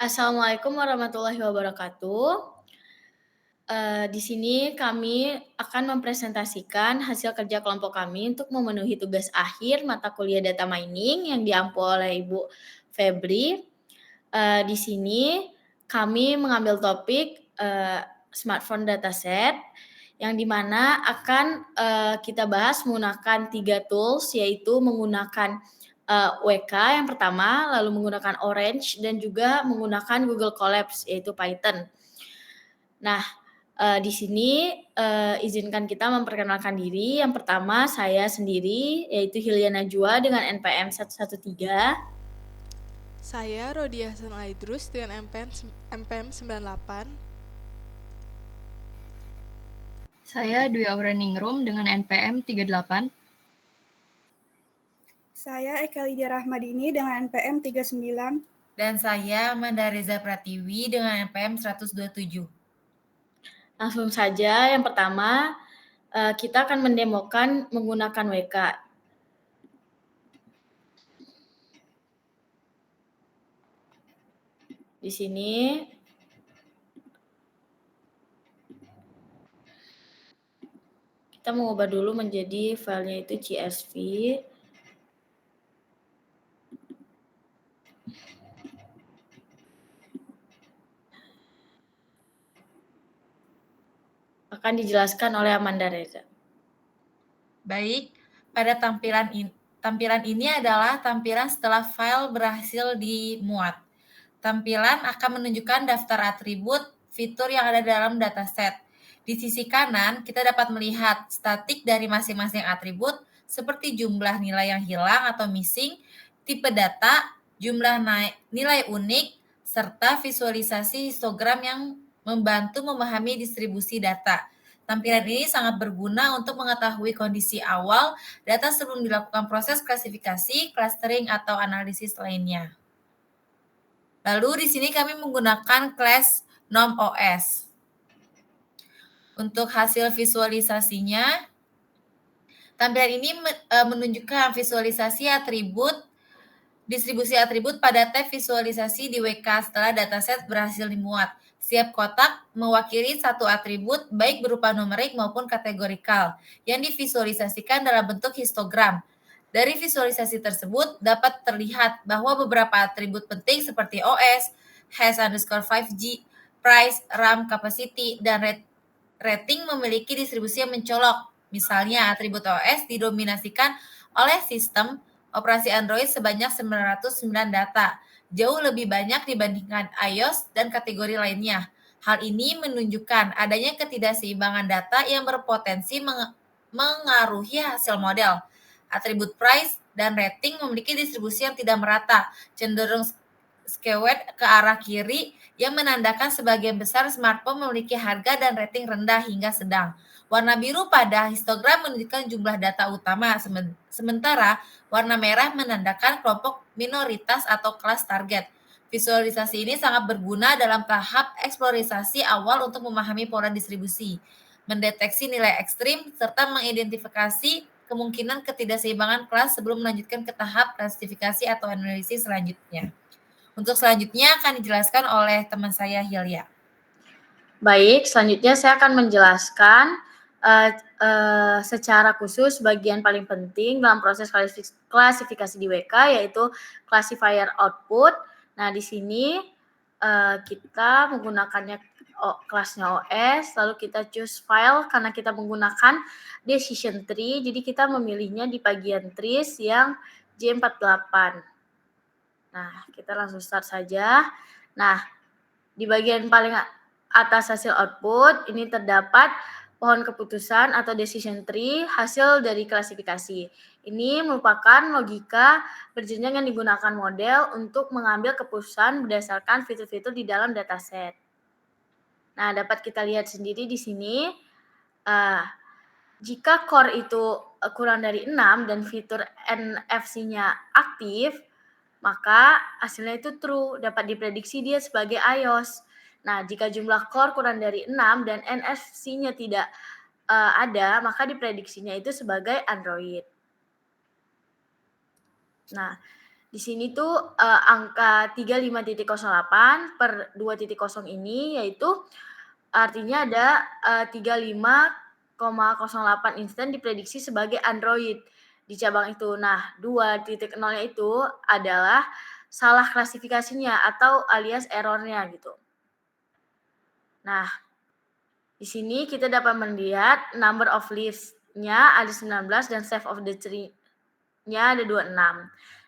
Assalamualaikum warahmatullahi wabarakatuh. Di sini kami akan mempresentasikan hasil kerja kelompok kami untuk memenuhi tugas akhir mata kuliah data mining yang diampu oleh Ibu Febri. Di sini kami mengambil topik smartphone dataset yang dimana akan kita bahas menggunakan 3 tools, yaitu menggunakan WK yang pertama, lalu menggunakan Orange, dan juga menggunakan Google Colabs, yaitu Python. Nah, di sini izinkan kita memperkenalkan diri. Yang pertama, saya sendiri, yaitu Hilya Najwa dengan NPM 113. Saya Rodia Hasan Aidrus dengan MPM 98. Saya Dwi Auraningrum dengan NPM 38. Saya Eka Lydia Rahmadini dengan NPM 39. Dan saya Amanda Reza Pratiwi dengan NPM 127. Langsung saja, yang pertama kita akan mendemokan menggunakan WK. Di sini kita mengubah dulu menjadi filenya itu CSV. Akan dijelaskan oleh Amanda Reza. Baik, pada tampilan ini adalah tampilan setelah file berhasil dimuat. Tampilan akan menunjukkan daftar atribut fitur yang ada dalam dataset. Di sisi kanan, kita dapat melihat statik dari masing-masing atribut seperti jumlah nilai yang hilang atau missing, tipe data, jumlah nilai unik, serta visualisasi histogram yang membantu memahami distribusi data. Tampilan ini sangat berguna untuk mengetahui kondisi awal data sebelum dilakukan proses klasifikasi, clustering, atau analisis lainnya. Lalu di sini kami menggunakan kelas NOM-OS. Untuk hasil visualisasinya, tampilan ini menunjukkan visualisasi atribut, distribusi atribut pada tab visualisasi di WK setelah dataset berhasil dimuat. Setiap kotak mewakili satu atribut baik berupa numerik maupun kategorikal yang divisualisasikan dalam bentuk histogram. Dari visualisasi tersebut dapat terlihat bahwa beberapa atribut penting seperti OS, hash_5G, price, RAM, capacity, dan rating memiliki distribusi yang mencolok. Misalnya, atribut OS didominasikan oleh sistem operasi Android sebanyak 909 data, jauh lebih banyak dibandingkan iOS dan kategori lainnya. Hal ini menunjukkan adanya ketidakseimbangan data yang berpotensi mengaruhi hasil model. Atribut price dan rating memiliki distribusi yang tidak merata, cenderung skewed ke arah kiri yang menandakan sebagian besar smartphone memiliki harga dan rating rendah hingga sedang. Warna biru pada histogram menunjukkan jumlah data utama, sementara warna merah menandakan kelompok minoritas atau kelas target. Visualisasi ini sangat berguna dalam tahap eksplorasi awal untuk memahami pola distribusi, mendeteksi nilai ekstrim, serta mengidentifikasi kemungkinan ketidakseimbangan kelas sebelum melanjutkan ke tahap klasifikasi atau analisis selanjutnya. Untuk selanjutnya akan dijelaskan oleh teman saya Hilya. Baik, selanjutnya saya akan menjelaskan secara khusus bagian paling penting dalam proses klasifikasi di WK, yaitu classifier output. Nah, di sini kita menggunakannya kelasnya OS, lalu kita choose file karena kita menggunakan decision tree, jadi kita memilihnya di bagian trees yang J48. Nah, kita langsung start saja. Nah, di bagian paling atas hasil output, ini terdapat pohon keputusan atau decision tree hasil dari klasifikasi. Ini merupakan logika berjenjang yang digunakan model untuk mengambil keputusan berdasarkan fitur-fitur di dalam dataset. Nah, dapat kita lihat sendiri di sini, jika core itu kurang dari 6 dan fitur NFC-nya aktif, maka hasilnya itu true, dapat diprediksi dia sebagai iOS. Nah, jika jumlah core kurang dari 6 dan NFC-nya tidak ada, maka diprediksinya itu sebagai Android. Nah, Di sini tuh angka 35.08 per 2.0 ini yaitu artinya ada 35,08 insten diprediksi sebagai Android di cabang itu. Nah, 2.0-nya itu adalah salah klasifikasinya atau alias errornya gitu. Nah, di sini kita dapat melihat number of leaves-nya ada 19 dan save of the tree-nya ada 26.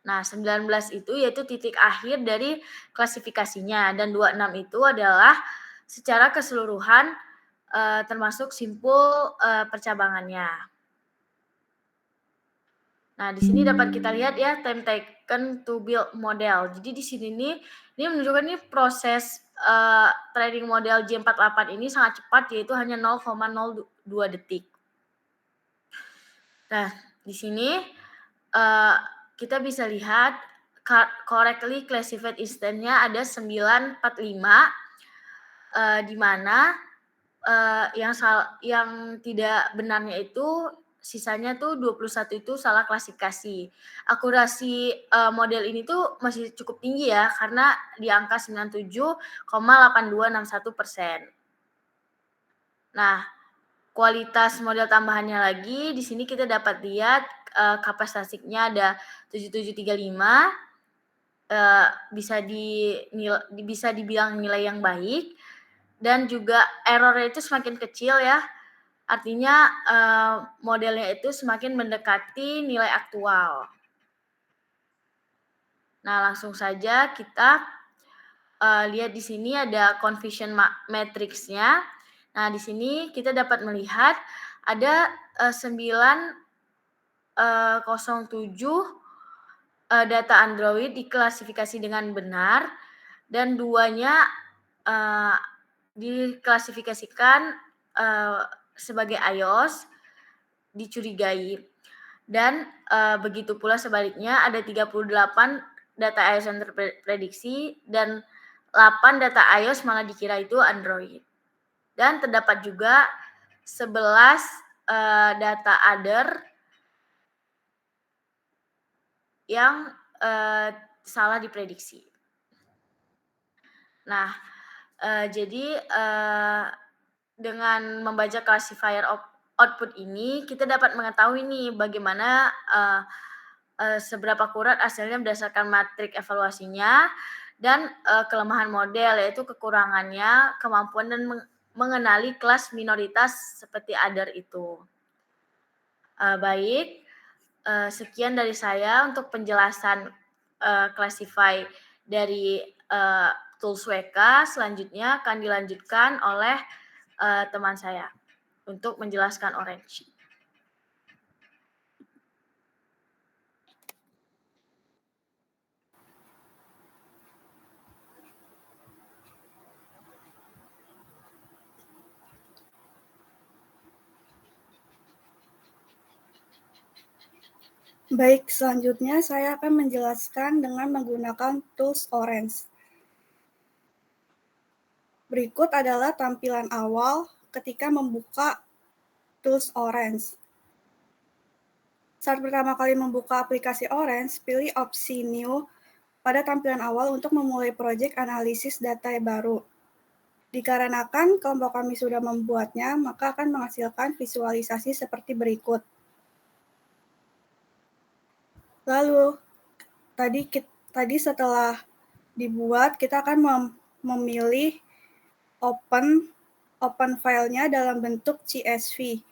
Nah, 19 itu yaitu titik akhir dari klasifikasinya dan 26 itu adalah secara keseluruhan termasuk simpul percabangannya. Nah, di sini dapat kita lihat ya time taken to build model. Jadi di sini ini menunjukkan nih proses training model J48 ini sangat cepat yaitu hanya 0,02 detik. Nah, di sini kita bisa lihat correctly classified instance-nya ada 945 di mana yang tidak benarnya itu sisanya tuh 21 itu salah klasifikasi. Akurasi model ini tuh masih cukup tinggi ya karena di angka 97,8261%. Nah, kualitas model tambahannya lagi di sini kita dapat lihat kapasitasnya ada 7735, bisa dibilang nilai yang baik dan juga errornya itu semakin kecil ya. Artinya modelnya itu semakin mendekati nilai aktual. Nah, langsung saja kita lihat di sini ada confusion matrix-nya. Nah, di sini kita dapat melihat ada 907 data Android diklasifikasi dengan benar dan 2-nya diklasifikasikan sebagai iOS dicurigai. Dan begitu pula sebaliknya ada 38 data iOS yang terprediksi dan 8 data iOS malah dikira itu Android. Dan terdapat juga 11 data other yang salah diprediksi. Nah, jadi dengan membaca classifier output ini kita dapat mengetahui nih bagaimana seberapa akurat hasilnya berdasarkan matrik evaluasinya dan kelemahan model yaitu kekurangannya, kemampuan dan mengenali kelas minoritas seperti other itu. Baik, sekian dari saya untuk penjelasan classify dari tools WK. Selanjutnya akan dilanjutkan oleh teman saya untuk menjelaskan Orange. Baik, selanjutnya saya akan menjelaskan dengan menggunakan tools Orange. Berikut adalah tampilan awal ketika membuka tools Orange. Saat pertama kali membuka aplikasi Orange, pilih opsi New pada tampilan awal untuk memulai proyek analisis data baru. Dikarenakan kelompok kami sudah membuatnya, maka akan menghasilkan visualisasi seperti berikut. Lalu, tadi setelah dibuat, kita akan memilih open filenya dalam bentuk CSV.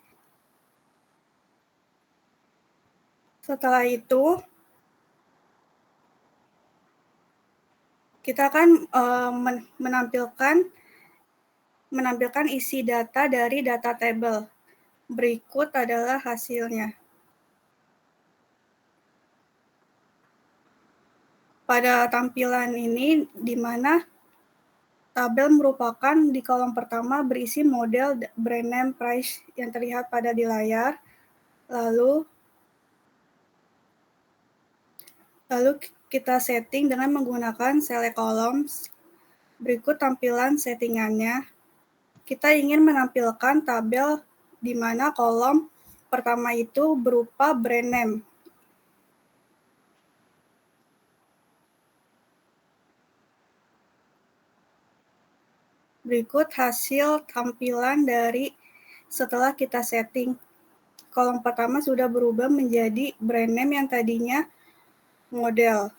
Setelah itu, kita akan menampilkan isi data dari data table. Berikut adalah hasilnya. Pada tampilan ini, di mana tabel merupakan di kolom pertama berisi model brand name price yang terlihat pada di layar. Lalu kita setting dengan menggunakan select columns. Berikut tampilan settingannya. Kita ingin menampilkan tabel di mana kolom pertama itu berupa brand name. Berikut hasil tampilan dari setelah kita setting. Kolom pertama sudah berubah menjadi brand name yang tadinya model.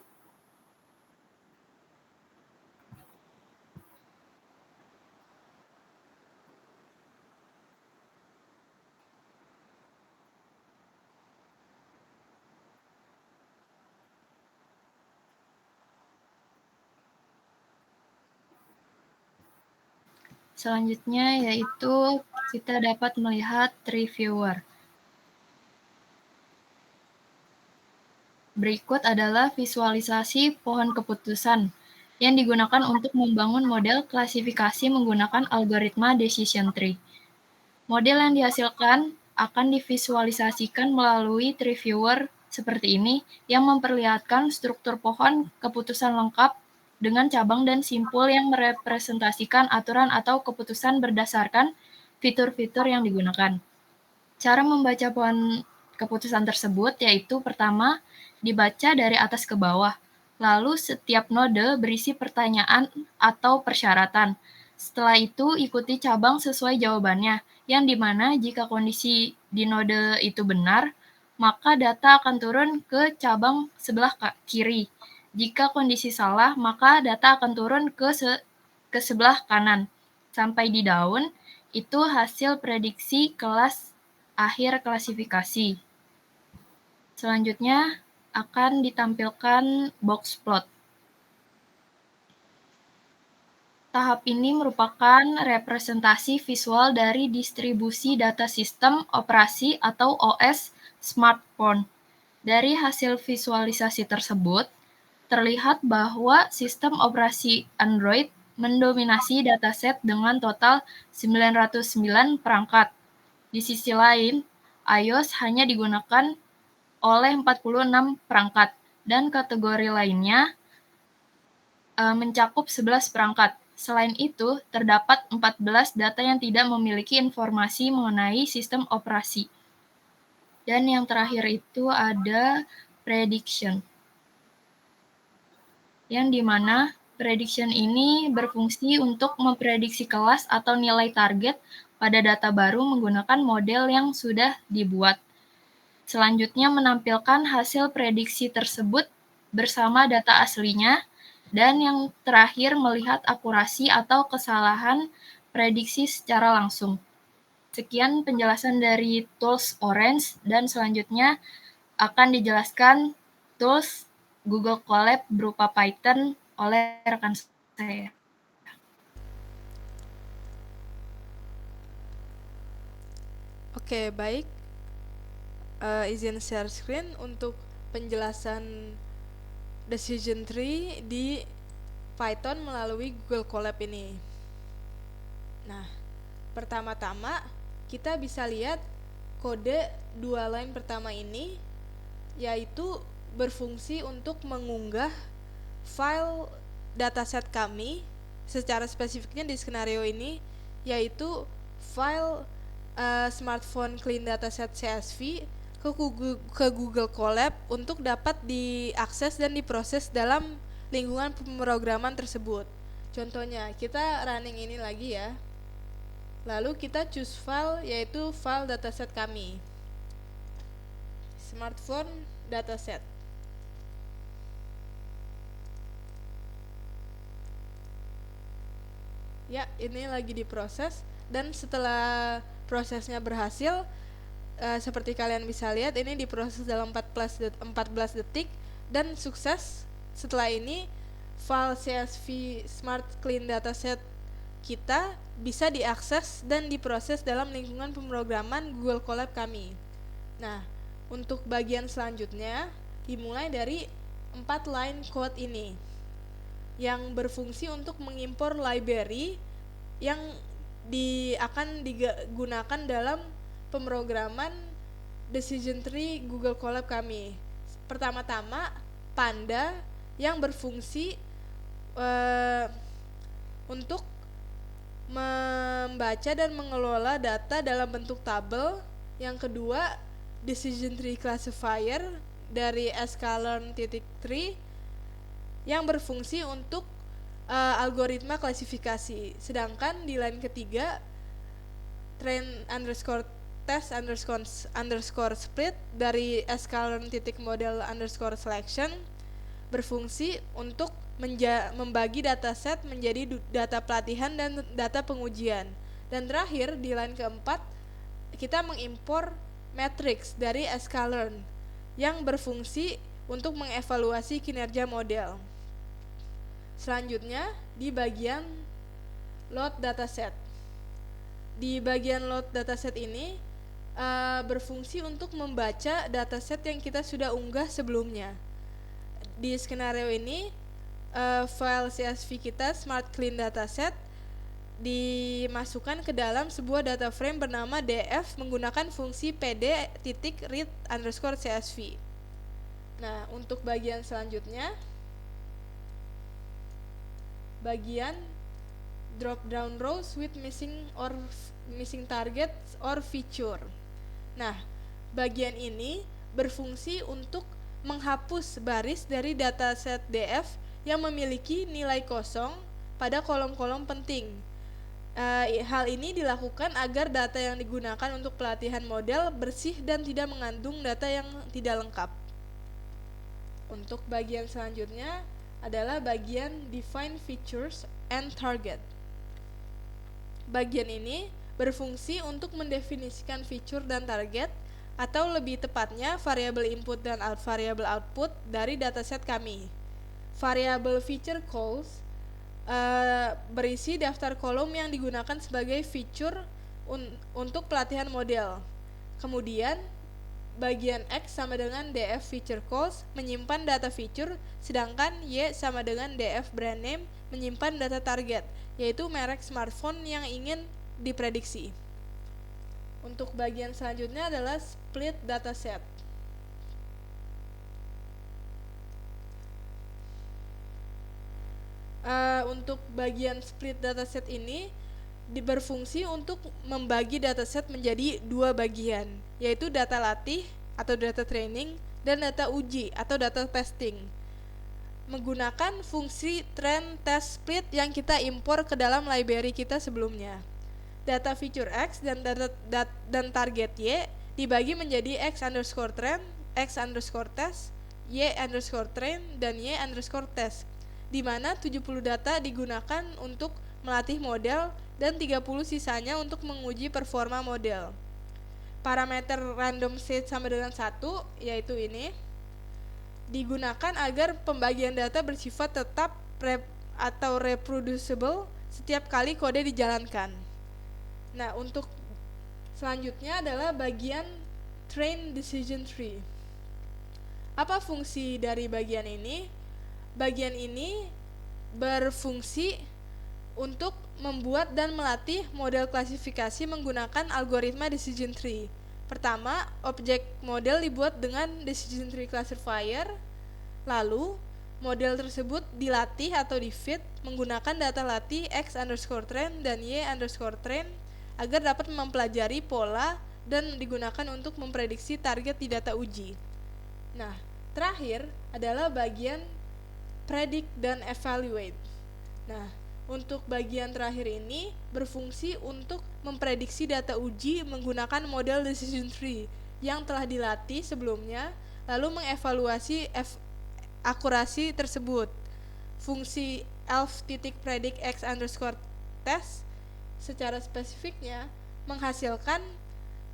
Selanjutnya yaitu kita dapat melihat tree viewer. Berikut adalah visualisasi pohon keputusan yang digunakan untuk membangun model klasifikasi menggunakan algoritma decision tree. Model yang dihasilkan akan divisualisasikan melalui tree viewer seperti ini yang memperlihatkan struktur pohon keputusan lengkap dengan cabang dan simpul yang merepresentasikan aturan atau keputusan berdasarkan fitur-fitur yang digunakan. Cara membaca pohon keputusan tersebut yaitu pertama, dibaca dari atas ke bawah. Lalu setiap node berisi pertanyaan atau persyaratan. Setelah itu ikuti cabang sesuai jawabannya, yang dimana jika kondisi di node itu benar, maka data akan turun ke cabang sebelah kiri. Jika kondisi salah, maka data akan turun ke sebelah kanan. Sampai di daun, itu hasil prediksi kelas akhir klasifikasi. Selanjutnya akan ditampilkan box plot. Tahap ini merupakan representasi visual dari distribusi data sistem operasi atau OS smartphone. Dari hasil visualisasi tersebut, terlihat bahwa sistem operasi Android mendominasi dataset dengan total 909 perangkat. Di sisi lain, iOS hanya digunakan oleh 46 perangkat, dan kategori lainnya mencakup 11 perangkat. Selain itu, terdapat 14 data yang tidak memiliki informasi mengenai sistem operasi. Dan yang terakhir itu ada prediction, yang dimana prediction ini berfungsi untuk memprediksi kelas atau nilai target pada data baru menggunakan model yang sudah dibuat. Selanjutnya menampilkan hasil prediksi tersebut bersama data aslinya, dan yang terakhir melihat akurasi atau kesalahan prediksi secara langsung. Sekian penjelasan dari tools Orange, dan selanjutnya akan dijelaskan tools Google Colab berupa Python oleh rekan saya. Oke, baik. Izin share screen untuk penjelasan decision tree di Python melalui Google Colab ini. Nah, pertama-tama kita bisa lihat kode 2 line pertama ini, yaitu berfungsi untuk mengunggah file dataset kami. Secara spesifiknya di skenario ini yaitu file smartphone clean dataset CSV ke Google Colab untuk dapat diakses dan diproses dalam lingkungan pemrograman tersebut. Contohnya, kita running ini lagi ya. Lalu kita choose file, yaitu file dataset kami, smartphone dataset. Ya, ini lagi diproses, dan setelah prosesnya berhasil, seperti kalian bisa lihat, ini diproses dalam 14 detik dan sukses. Setelah ini, file CSV Smart Clean Dataset kita bisa diakses dan diproses dalam lingkungan pemrograman Google Colab kami. Nah, untuk bagian selanjutnya dimulai dari 4 line code ini, yang berfungsi untuk mengimpor library yang akan digunakan dalam pemrograman decision tree Google Colab kami. Pertama-tama, Panda yang berfungsi untuk membaca dan mengelola data dalam bentuk tabel. Yang kedua, decision tree classifier dari sklearn.tree yang berfungsi untuk algoritma klasifikasi. Sedangkan di line ketiga train underscore test underscore split dari sklearn titik model underscore selection berfungsi untuk membagi dataset menjadi data pelatihan dan data pengujian. Dan terakhir di line keempat kita mengimpor matrix dari sklearn yang berfungsi untuk mengevaluasi kinerja model. Selanjutnya di bagian load dataset. Di bagian load dataset ini berfungsi untuk membaca dataset yang kita sudah unggah sebelumnya. Di skenario ini file CSV kita Smart Clean Dataset dimasukkan ke dalam sebuah data frame bernama df menggunakan fungsi pd.read_csv. Nah, untuk bagian selanjutnya bagian drop down rows with missing targets or feature. Nah, bagian ini berfungsi untuk menghapus baris dari dataset df yang memiliki nilai kosong pada kolom-kolom penting. Hal ini dilakukan agar data yang digunakan untuk pelatihan model bersih dan tidak mengandung data yang tidak lengkap. Untuk bagian selanjutnya adalah bagian define features and target. Bagian ini berfungsi untuk mendefinisikan feature dan target, atau lebih tepatnya variabel input dan variabel output dari dataset kami. Variabel feature calls berisi daftar kolom yang digunakan sebagai feature untuk pelatihan model. Kemudian bagian X sama dengan df feature calls menyimpan data feature, sedangkan Y sama dengan df brand name menyimpan data target, yaitu merek smartphone yang ingin diprediksi. Untuk bagian selanjutnya adalah split dataset. Untuk bagian split dataset ini berfungsi untuk membagi dataset menjadi dua bagian, yaitu data latih atau data training dan data uji atau data testing, menggunakan fungsi train test split yang kita impor ke dalam library kita sebelumnya. Data feature X dan target Y dibagi menjadi X underscore train, X underscore test, Y underscore train, dan Y underscore test, di mana 70 data digunakan untuk melatih model dan 30 sisanya untuk menguji performa model. Parameter random state sama dengan 1, yaitu ini, digunakan agar pembagian data bersifat tetap atau reproducible setiap kali kode dijalankan. Nah, untuk selanjutnya adalah bagian train decision tree. Apa fungsi dari bagian ini? Bagian ini berfungsi untuk membuat dan melatih model klasifikasi menggunakan algoritma decision tree. Pertama, objek model dibuat dengan decision tree classifier, lalu model tersebut dilatih atau di-feed menggunakan data latih X underscore train dan Y underscore train agar dapat mempelajari pola dan digunakan untuk memprediksi target di data uji. Nah, terakhir adalah bagian predict dan evaluate. Nah, untuk bagian terakhir ini berfungsi untuk memprediksi data uji menggunakan model decision tree yang telah dilatih sebelumnya, lalu mengevaluasi akurasi tersebut. Fungsi elf.predict X underscore test secara spesifiknya menghasilkan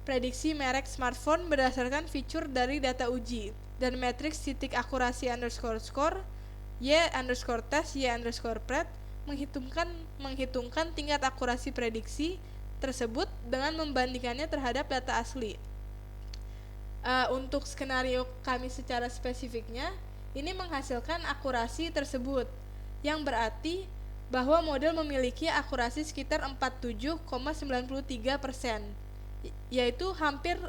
prediksi merek smartphone berdasarkan fitur dari data uji, dan matriks titik akurasi underscore score Y underscore test Y underscore pred menghitungkan tingkat akurasi prediksi tersebut dengan membandingkannya terhadap data asli. Untuk skenario kami secara spesifiknya, ini menghasilkan akurasi tersebut, yang berarti bahwa model memiliki akurasi sekitar 47,93%, yaitu hampir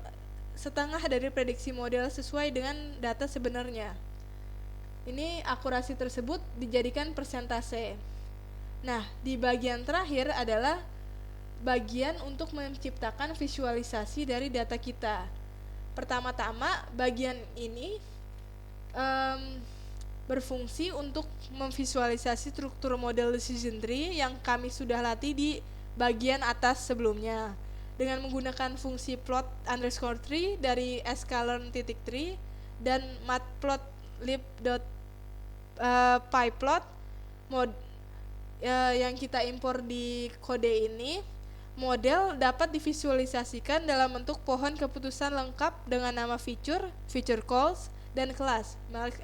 setengah dari prediksi model sesuai dengan data sebenarnya. Ini akurasi tersebut dijadikan persentase. Nah, di bagian terakhir adalah bagian untuk menciptakan visualisasi dari data kita. Pertama-tama, bagian ini berfungsi untuk memvisualisasi struktur model decision tree yang kami sudah latih di bagian atas sebelumnya. Dengan menggunakan fungsi plot underscore tree dari sklearn.tree dan matplotlib.pyplot yang kita impor di kode ini, model dapat divisualisasikan dalam bentuk pohon keputusan lengkap dengan nama feature calls, dan kelas,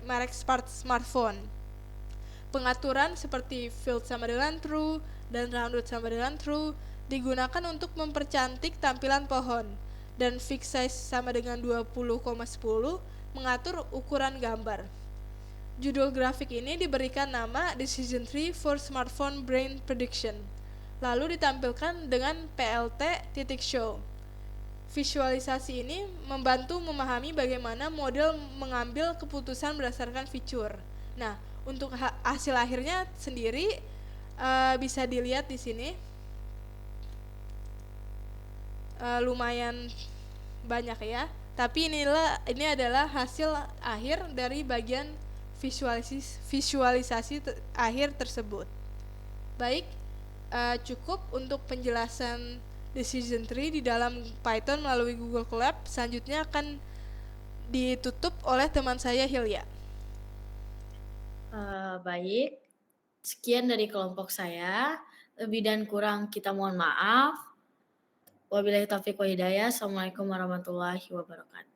merek smartphone. Pengaturan seperti field sama dengan true dan rounded sama dengan true digunakan untuk mempercantik tampilan pohon, dan fixed size sama dengan 20,10 mengatur ukuran gambar. Judul grafik ini diberikan nama Decision Tree for Smartphone Brain Prediction, lalu ditampilkan dengan plt.show. Visualisasi ini membantu memahami bagaimana model mengambil keputusan berdasarkan fitur. Nah, untuk hasil akhirnya sendiri bisa dilihat di sini. Lumayan banyak ya. Tapi ini adalah hasil akhir dari bagian visualisasi akhir tersebut. Baik, cukup untuk penjelasan decision tree di dalam Python melalui Google Colab. Selanjutnya akan ditutup oleh teman saya Hilya. Baik, sekian dari kelompok saya. Lebih dan kurang kita mohon maaf. Wabillahi taufiq wa hidayah. Assalamualaikum warahmatullahi wabarakatuh.